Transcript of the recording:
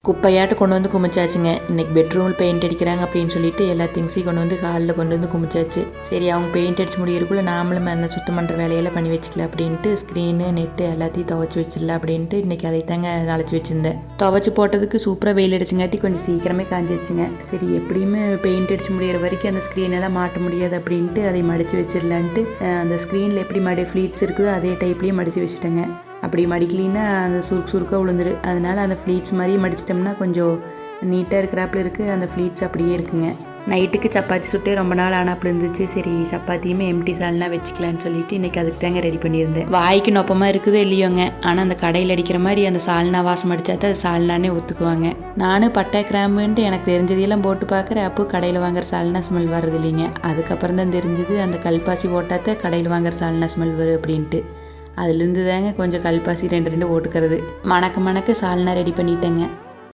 குப்பையாட்டு கொண்டு வந்து குமிச்சாச்சுங்க. இன்றைக்கி பெட்ரூமில் பெயிண்ட் அடிக்கிறாங்க அப்படின்னு சொல்லிட்டு எல்லா திங்ஸையும் கொண்டு வந்து ஹாலில் கொண்டு வந்து குமிச்சாச்சு. சரி, அவங்க பெயிண்ட் அடிச்சு முடியறதுக்குள்ளே நாமளும் என்ன சுத்தம் பண்ணுற வேலையெல்லாம் பண்ணி வச்சுக்கலாம் அப்படின்ட்டு ஸ்க்ரீனு நெட்டு எல்லாத்தையும் துவைச்சி வச்சிடலாம் அப்படின்ட்டு இன்றைக்கி அதை தாங்க அழைச்சி வச்சுருந்தேன். துவைச்சி போட்டதுக்கு சூப்பராக வெயில் அடிச்சுங்காட்டி கொஞ்சம் சீக்கிரமே காஞ்சிடுச்சுங்க. சரி, எப்படியுமே பெயிண்ட் அடிச்சு முடிகிற வரைக்கும் அந்த ஸ்க்ரீனெல்லாம் மாட்ட முடியாது அப்படின்ட்டு அதை மடித்து வச்சிடலான்ட்டு அந்த ஸ்க்ரீனில் எப்படி ஃப்ளீட்ஸ் இருக்குதோ அதே டைப்லேயே மடித்து வச்சுட்டேங்க. அப்படி மடிக்கலின்னா அந்த சுருக்காக விழுந்துரு. அதனால் அந்த ஃப்ளீட்ஸ் மாதிரியே மடிச்சிட்டோம்னா கொஞ்சம் நீட்டாக இருக்கிறாப்புல இருக்குது. அந்த ஃப்ளீட்ஸ் அப்படியே இருக்குங்க. நைட்டுக்கு சப்பாத்தி சுட்டே ரொம்ப நாள் ஆனாப்புல இருந்துச்சு. சரி, சப்பாத்தியுமே எம்டி சால்னா வச்சுக்கலான்னு சொல்லிட்டு இன்றைக்கி அதுக்கு தாங்க ரெடி பண்ணியிருந்தேன். வாய்க்கு நொப்பமாக இருக்குதோ இல்லையோங்க, ஆனால் அந்த கடையில் அடிக்கிற மாதிரி அந்த சால்னா வாசம் அடித்தா தான் அது சால்னானே ஒத்துக்குவாங்க. நானும் பட்டை கிராம்புன்ட்டு எனக்கு தெரிஞ்சதையெல்லாம் போட்டு பார்க்குறேன். அப்போ கடையில் வாங்குற சால்னா ஸ்மெல் வர்றது இல்லைங்க. அதுக்கப்புறம் தான் தெரிஞ்சது அந்த கல்பாசி போட்டால் கடையில் வாங்குற சால்னா ஸ்மெல் வரும் அப்படின்ட்டு. அதுலேருந்து தாங்க கொஞ்சம் கல்பாசி ரெண்டு போட்டுக்கிறது. மணக்க சால்னா ரெடி பண்ணிட்டேங்க.